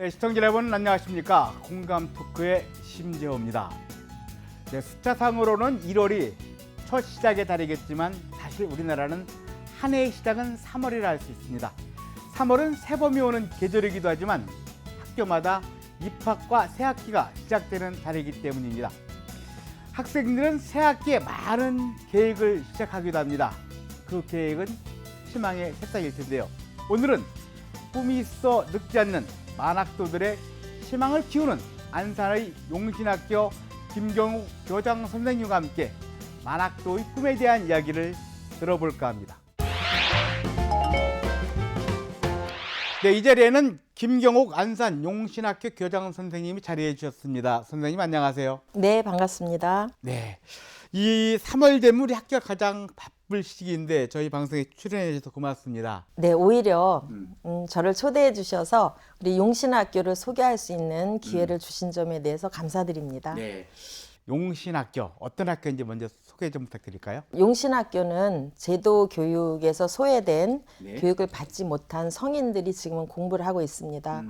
네, 시청자 여러분 안녕하십니까. 공감 토크의 심재호입니다. 네, 숫자상으로는 1월이 첫 시작의 달이겠지만 사실 우리나라는 한 해의 시작은 3월이라 할 수 있습니다. 3월은 새봄이 오는 계절이기도 하지만 학교마다 입학과 새학기가 시작되는 달이기 때문입니다. 학생들은 새학기에 많은 계획을 시작하기도 합니다. 그 계획은 희망의 새싹일 텐데요. 오늘은 꿈이 있어 늙지 않는 만학도들의 희망을 키우는 안산의 용신학교 김경욱 교장 선생님과 함께 만학도의 꿈에 대한 이야기를 들어볼까 합니다. 네, 이 자리에는 김경욱 안산 용신학교 교장 선생님이 자리해 주셨습니다. 선생님 안녕하세요. 네, 반갑습니다. 네, 이 3월 되면 우리 학교가 가장 바쁠 시기인데 저희 방송에 출연해 주셔서 고맙습니다. 네, 오히려 저를 초대해 주셔서 우리 용신학교를 소개할 수 있는 기회를 주신 점에 대해서 감사드립니다. 네, 용신학교 어떤 학교인지 먼저 소개 좀 부탁드릴까요? 용신학교는 제도 교육에서 소외된 네. 교육을 받지 못한 성인들이 지금은 공부를 하고 있습니다.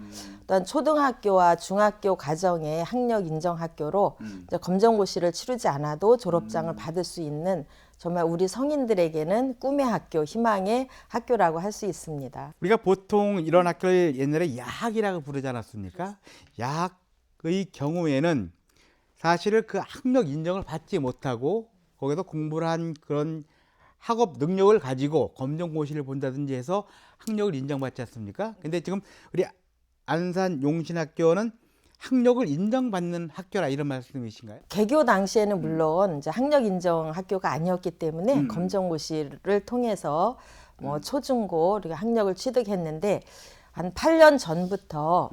또한 초등학교와 중학교 과정의 학력 인정 학교로 이제 검정고시를 치르지 않아도 졸업장을 받을 수 있는 정말 우리 성인들에게는 꿈의 학교, 희망의 학교라고 할 수 있습니다. 우리가 보통 이런 학교를 옛날에 야학이라고 부르지 않았습니까? 야학의 경우에는 사실은 그 학력 인정을 받지 못하고 거기서 공부를 한 그런 학업 능력을 가지고 검정고시를 본다든지 해서 학력을 인정받지 않습니까? 근데 지금 우리 안산 용신학교는 학력을 인정받는 학교라 이런 말씀이신가요? 개교 당시에는 물론 이제 학력 인정 학교가 아니었기 때문에 검정고시를 통해서 뭐 초중고 이렇게 학력을 취득했는데 한 8년 전부터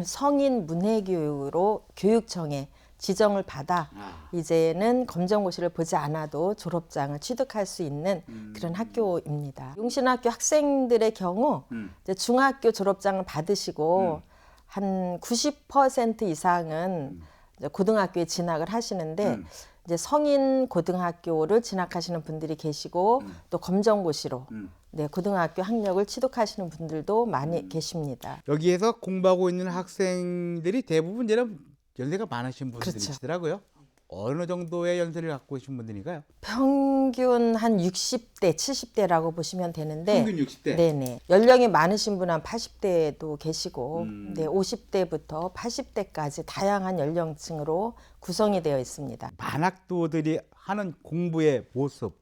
성인 문해교육으로 교육청에 지정을 받아 이제는 검정고시를 보지 않아도 졸업장을 취득할 수 있는 그런 학교입니다. 용신학교 학생들의 경우 이제 중학교 졸업장을 받으시고 한 90% 이상은 이제 고등학교에 진학을 하시는데 이제 성인 고등학교를 진학하시는 분들이 계시고 또 검정고시로 네, 고등학교 학력을 취득하시는 분들도 많이 계십니다. 여기에서 공부하고 있는 학생들이 대부분 이제는 연세가 많으신 그렇죠. 분들이시더라고요. 어느 정도의 연세를 갖고 계신 분들인가요? 평균 한 60대, 70대라고 보시면 되는데 평균 60대? 네네. 연령이 많으신 분 한 80대도 계시고 네, 50대부터 80대까지 다양한 연령층으로 구성이 되어 있습니다. 만학도들이 하는 공부의 모습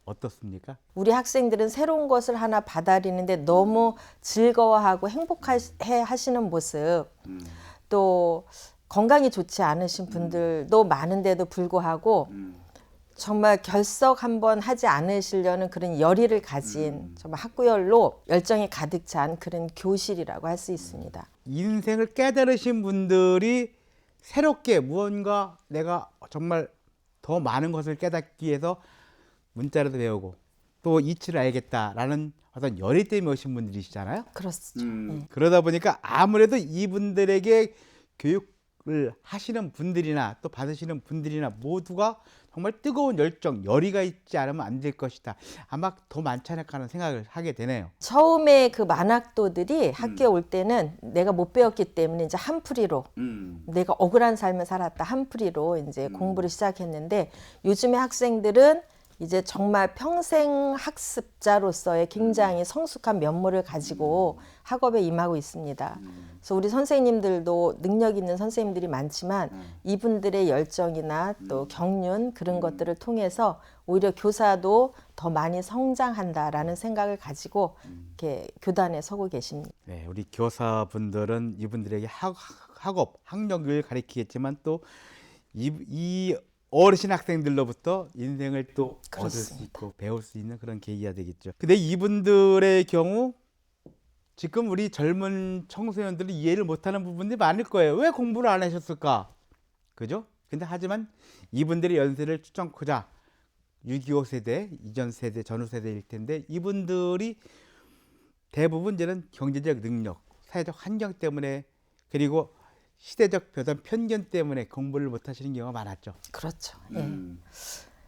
어떻습니까? 우리 학생들은 새로운 것을 하나 받아들이는데 너무 즐거워하고 행복해 하시는 모습 또 건강이 좋지 않으신 분들도 많은데도 불구하고 정말 결석 한번 하지 않으시려는 그런 열의를 가진 정말 학구열로 열정이 가득 찬 그런 교실이라고 할 수 있습니다. 인생을 깨달으신 분들이 새롭게 무언가 내가 정말 더 많은 것을 깨닫기 위해서 문자라도 배우고 또 이치를 알겠다라는 어떤 열의 때문에 오신 분들이시잖아요. 그렇죠. 네. 그러다 보니까 아무래도 이분들에게 교육을 하시는 분들이나 또 받으시는 분들이나 모두가 정말 뜨거운 열정, 열의가 있지 않으면 안 될 것이다. 아마 더 많지 않을까 하는 생각을 하게 되네요. 처음에 그 만학도들이 학교에 올 때는 내가 못 배웠기 때문에 이제 한풀이로 내가 억울한 삶을 살았다 한풀이로 이제 공부를 시작했는데 요즘의 학생들은 이제 정말 평생 학습자로서의 굉장히 성숙한 면모를 가지고 학업에 임하고 있습니다. 그래서 우리 선생님들도 능력 있는 선생님들이 많지만 이분들의 열정이나 또 경륜 그런 것들을 통해서 오히려 교사도 더 많이 성장한다라는 생각을 가지고 이렇게 교단에 서고 계십니다. 네, 우리 교사분들은 이분들에게 학업, 학력을 가리키겠지만 또 이 어르신 학생들로부터 인생을 또 얻을 수 그렇습니다. 있고 배울 수 있는 그런 계기가 되겠죠. 근데 이분들의 경우 지금 우리 젊은 청소년들이 이해를 못하는 부분들이 많을 거예요. 왜 공부를 안 하셨을까? 그죠? 근데 하지만 이분들의 연세를 추정코자 6.25 세대, 이전 세대, 전후 세대일 텐데 이분들이 대부분 이제는 경제적 능력, 사회적 환경 때문에 그리고 시대적 편견 때문에 공부를 못 하시는 경우가 많았죠. 그렇죠. 예.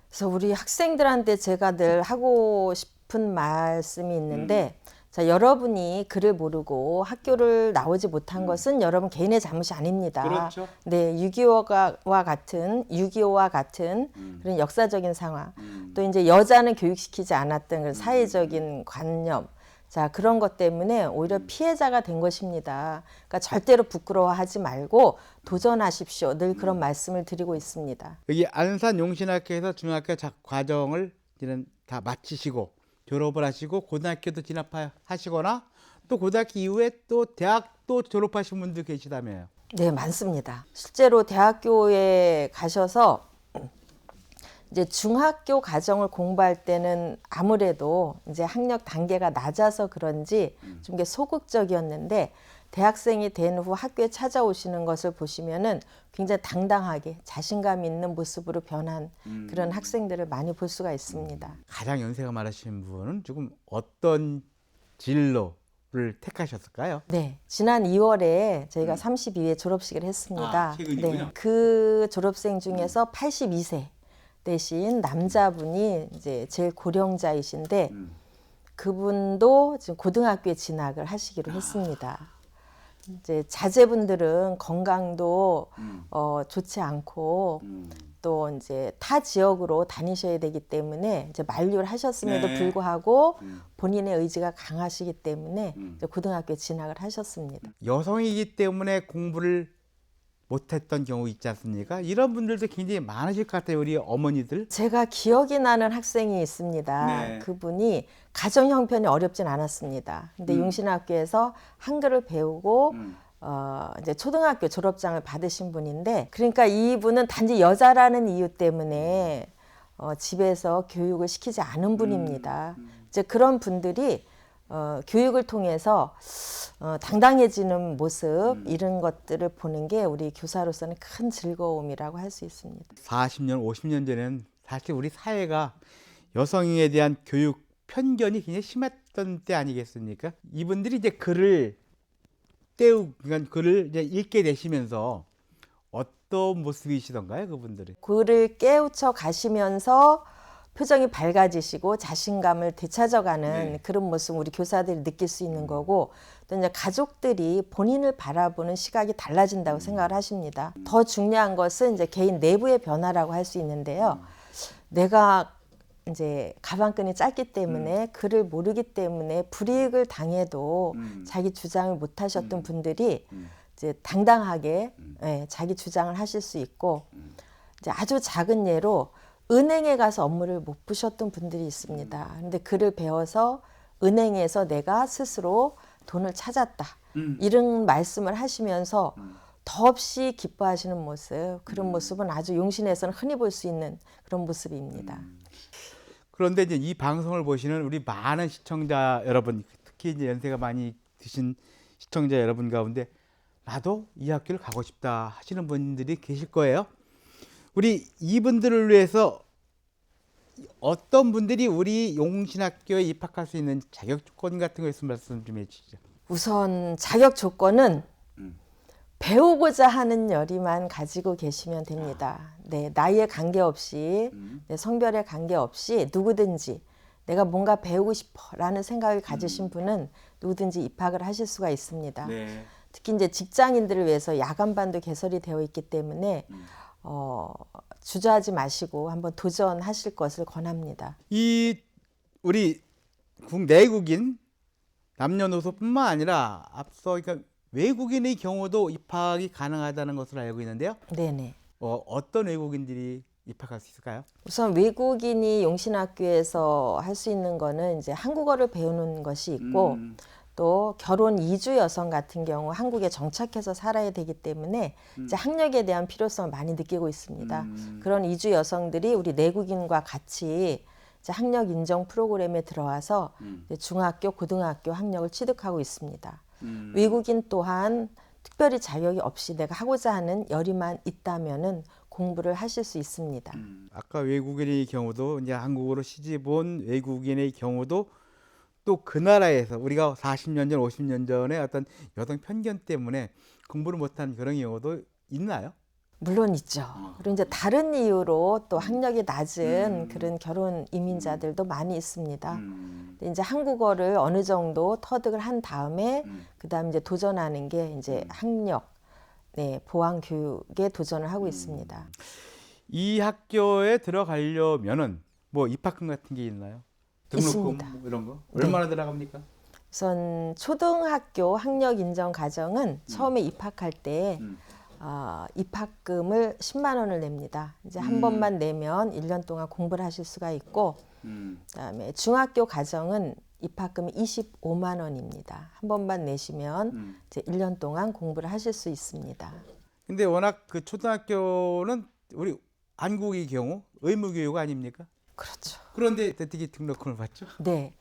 그래서 우리 학생들한테 제가 늘 하고 싶은 말씀이 있는데 자, 여러분이 글을 모르고 학교를 나오지 못한 것은 여러분 개인의 잘못이 아닙니다. 그렇죠. 네, 6.25와 같은 그런 역사적인 상황, 또 이제 여자는 교육시키지 않았던 그런 사회적인 관념, 자, 그런 것 때문에 오히려 피해자가 된 것입니다. 그러니까 절대로 부끄러워하지 말고 도전하십시오. 늘 그런 말씀을 드리고 있습니다. 여기 안산 용신학교에서 중학교 과정을 이제는 다 마치시고 졸업을 하시고 고등학교도 진학하시거나 또 고등학교 이후에 또 대학도 졸업하신 분들 계시다며요. 네, 많습니다. 실제로 대학교에 가셔서 이제 중학교 과정을 공부할 때는 아무래도 이제 학력 단계가 낮아서 그런지 좀 게 소극적이었는데 대학생이 된 후 학교에 찾아오시는 것을 보시면은 굉장히 당당하게 자신감 있는 모습으로 변한 그런 학생들을 많이 볼 수가 있습니다. 가장 연세가 많으신 분은 조금 어떤 진로를 택하셨을까요? 네, 지난 2월에 저희가 32회 졸업식을 했습니다. 아, 최근이군요. 네, 그 졸업생 중에서 82세 대신 남자분이 이제 제일 고령자이신데 그분도 지금 고등학교에 진학을 하시기로 했습니다. 이제 자제분들은 건강도 좋지 않고 또 이제 타 지역으로 다니셔야 되기 때문에 이제 만류를 하셨음에도 네. 불구하고 본인의 의지가 강하시기 때문에 이제 고등학교에 진학을 하셨습니다. 여성이기 때문에 공부를 못했던 경우 있지 않습니까? 이런 분들도 굉장히 많으실 것 같아요. 우리 어머니들. 제가 기억이 나는 학생이 있습니다. 네. 그분이 가정 형편이 어렵진 않았습니다. 근데 용신학교에서 한글을 배우고 이제 초등학교 졸업장을 받으신 분인데, 그러니까 이분은 단지 여자라는 이유 때문에 집에서 교육을 시키지 않은 분입니다. 이제 그런 분들이 교육을 통해서 당당해지는 모습 이런 것들을 보는 게 우리 교사로서는 큰 즐거움이라고 할 수 있습니다. 40년, 50년 전에는 사실 우리 사회가 여성에 대한 교육 편견이 굉장히 심했던 때 아니겠습니까? 이분들이 이제 그러니까 글을 이제 읽게 되시면서 어떤 모습이시던가요, 그분들이? 글을 깨우쳐 가시면서 표정이 밝아지시고 자신감을 되찾아가는 그런 모습 우리 교사들이 느낄 수 있는 거고, 또 이제 가족들이 본인을 바라보는 시각이 달라진다고 생각을 하십니다. 더 중요한 것은 이제 개인 내부의 변화라고 할 수 있는데요. 내가 이제 가방끈이 짧기 때문에 글을 모르기 때문에 불이익을 당해도 자기 주장을 못 하셨던 분들이 이제 당당하게 자기 주장을 하실 수 있고, 이제 아주 작은 예로 은행에 가서 업무를 못 보셨던 분들이 있습니다. 근데 글을 배워서 은행에서 내가 스스로 돈을 찾았다. 이런 말씀을 하시면서 더없이 기뻐하시는 모습, 그런 모습은 아주 용신에서는 흔히 볼 수 있는 그런 모습입니다. 그런데 이제 이 방송을 보시는 우리 많은 시청자 여러분, 특히 이제 연세가 많이 드신 시청자 여러분 가운데 나도 이 학교를 가고 싶다 하시는 분들이 계실 거예요. 우리 이분들을 위해서 어떤 분들이 우리 용신학교에 입학할 수 있는 자격 조건 같은 거 있으면 말씀 좀 해주시죠. 우선 자격 조건은 배우고자 하는 열의만 가지고 계시면 됩니다. 네, 나이에 관계없이, 네, 성별에 관계없이 누구든지 내가 뭔가 배우고 싶어라는 생각을 가지신 분은 누구든지 입학을 하실 수가 있습니다. 네. 특히 이제 직장인들을 위해서 야간반도 개설이 되어 있기 때문에 주저하지 마시고 한번 도전하실 것을 권합니다. 이 우리 내국인 남녀노소뿐만 아니라 앞서 그러니까 외국인의 경우도 입학이 가능하다는 것을 알고 있는데요. 네네. 어떤 외국인들이 입학할 수 있을까요? 우선 외국인이 용신학교에서 할 수 있는 거는 이제 한국어를 배우는 것이 있고, 또 결혼 이주 여성 같은 경우 한국에 정착해서 살아야 되기 때문에 이제 학력에 대한 필요성을 많이 느끼고 있습니다. 그런 이주 여성들이 우리 내국인과 같이 이제 학력 인정 프로그램에 들어와서 이제 중학교, 고등학교 학력을 취득하고 있습니다. 외국인 또한 특별히 자격이 없이 내가 하고자 하는 열의만 있다면은 공부를 하실 수 있습니다. 아까 외국인의 경우도 이제 한국으로 시집 온 외국인의 경우도 또 그 나라에서 우리가 40년 전, 50년 전에 어떤 여성 편견 때문에 공부를 못한 그런 경우도 있나요? 물론 있죠. 그리고 이제 다른 이유로 또 학력이 낮은 그런 결혼 이민자들도 많이 있습니다. 근데 이제 한국어를 어느 정도 터득을 한 다음에 그다음 이제 도전하는 게 이제 학력, 네, 보안 교육에 도전을 하고 있습니다. 이 학교에 들어가려면은 뭐 입학금 같은 게 있나요? 등록금 있습니다. 뭐 이런 거? 네. 얼마나 들어갑니까? 우선 초등학교 학력 인정 과정은 처음에 입학할 때 입학금을 10만 원을 냅니다. 이제 한 번만 내면 1년 동안 공부를 하실 수가 있고, 그다음에 중학교 과정은 입학금이 25만 원입니다. 한 번만 내시면 이제 1년 동안 공부를 하실 수 있습니다. 근데 워낙 그 초등학교는 우리 한국의 경우 의무 교육 아닙니까? 그렇죠. 그런데 어떻게 등록금을 받죠? 네.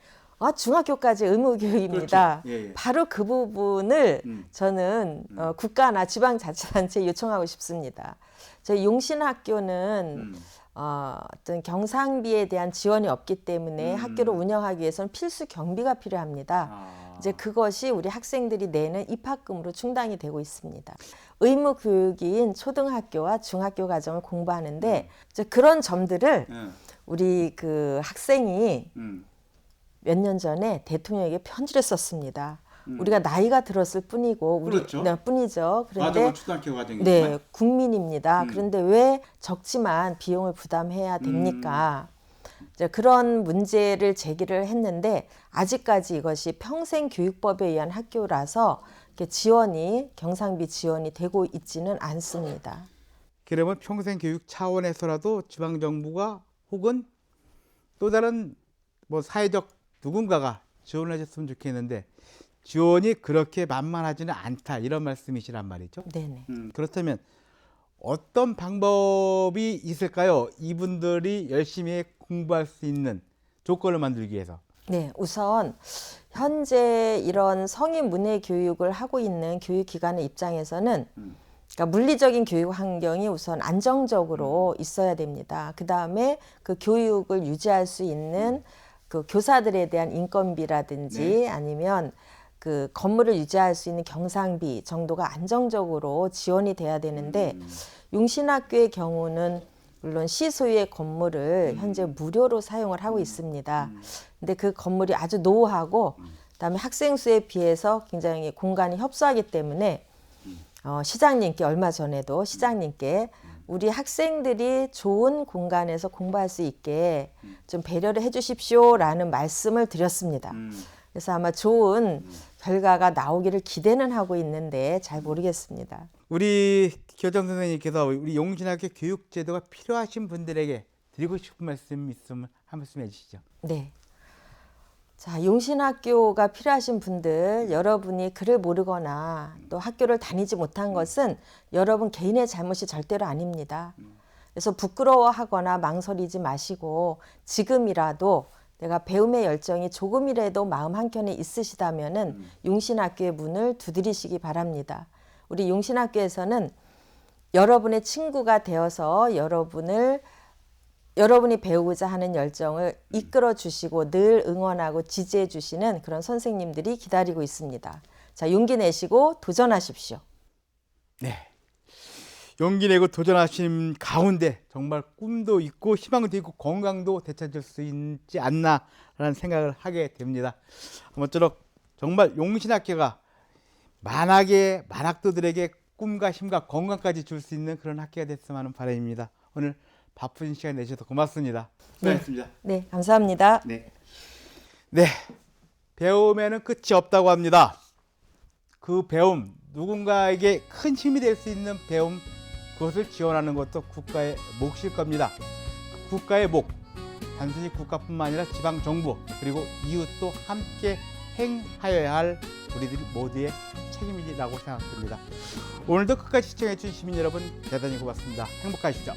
중학교까지 의무 교육입니다. 그렇죠. 예, 예. 바로 그 부분을 저는 국가나 지방자치단체에 요청하고 싶습니다. 저희 용신학교는 어떤 경상비에 대한 지원이 없기 때문에 학교를 운영하기 위해서는 필수 경비가 필요합니다. 이제 그것이 우리 학생들이 내는 입학금으로 충당이 되고 있습니다. 의무 교육인 초등학교와 중학교 과정을 공부하는데 이제 그런 점들을 우리 그 학생이 몇 년 전에 대통령에게 편지를 썼습니다. 우리가 나이가 들었을 뿐이고 그렇죠. 뿐이죠. 그런데 과정은 초등학교 과정이지만 네, 국민입니다. 그런데 왜 적지만 비용을 부담해야 됩니까? 이제 그런 문제를 제기를 했는데 아직까지 이것이 평생교육법에 의한 학교라서 이렇게 지원이 경상비 지원이 되고 있지는 않습니다. 그러면 평생교육 차원에서라도 지방정부가 혹은 또 다른 뭐 사회적 누군가가 지원을 해줬으면 좋겠는데 지원이 그렇게 만만하지는 않다 이런 말씀이시란 말이죠. 네네. 그렇다면 어떤 방법이 있을까요? 이분들이 열심히 공부할 수 있는 조건을 만들기 위해서. 네, 우선 현재 이런 성인 문해 교육을 하고 있는 교육기관의 입장에서는 그러니까 물리적인 교육 환경이 우선 안정적으로 있어야 됩니다. 그 다음에 그 교육을 유지할 수 있는 그 교사들에 대한 인건비라든지 네. 아니면 그 건물을 유지할 수 있는 경상비 정도가 안정적으로 지원이 돼야 되는데 용신학교의 경우는 물론 시소유의 건물을 현재 무료로 사용을 하고 있습니다. 근데 그 건물이 아주 노후하고 그다음에 학생 수에 비해서 굉장히 공간이 협소하기 때문에 시장님께 얼마 전에도 시장님께 우리 학생들이 좋은 공간에서 공부할 수 있게 좀 배려를 해주십시오라는 말씀을 드렸습니다. 그래서 아마 좋은 결과가 나오기를 기대는 하고 있는데 잘 모르겠습니다. 우리 교장 선생님께서 우리 용신학교 교육 제도가 필요하신 분들에게 드리고 싶은 말씀 있으면 한 말씀 해주시죠. 네. 자, 용신학교가 필요하신 분들, 여러분이 글을 모르거나 또 학교를 다니지 못한 것은 여러분 개인의 잘못이 절대로 아닙니다. 그래서 부끄러워하거나 망설이지 마시고 지금이라도 내가 배움의 열정이 조금이라도 마음 한켠에 있으시다면은 용신학교의 문을 두드리시기 바랍니다. 우리 용신학교에서는 여러분의 친구가 되어서 여러분이 배우고자 하는 열정을 이끌어 주시고 늘 응원하고 지지해 주시는 그런 선생님들이 기다리고 있습니다. 자, 용기 내시고 도전하십시오. 네. 용기 내고 도전하신 가운데 정말 꿈도 있고 희망도 있고 건강도 되찾을 수 있지 않나라는 생각을 하게 됩니다. 아무쪼록 정말 용신학교가 만학의 만학도들에게 꿈과 힘과 건강까지 줄 수 있는 그런 학교가 됐으면 하는 바람입니다. 오늘 바쁜 시간 내주셔서 고맙습니다. 수고하셨습니다. 네, 감사합니다. 네. 배움에는 끝이 없다고 합니다. 그 배움, 누군가에게 큰 힘이 될 수 있는 배움, 그것을 지원하는 것도 국가의 몫일 겁니다. 국가의 몫, 단순히 국가뿐만 아니라 지방정부 그리고 이웃도 함께 행하여야 할 우리들 모두의 책임이라고 생각됩니다. 오늘도 끝까지 시청해 주신 시민 여러분 대단히 고맙습니다. 행복하십시오.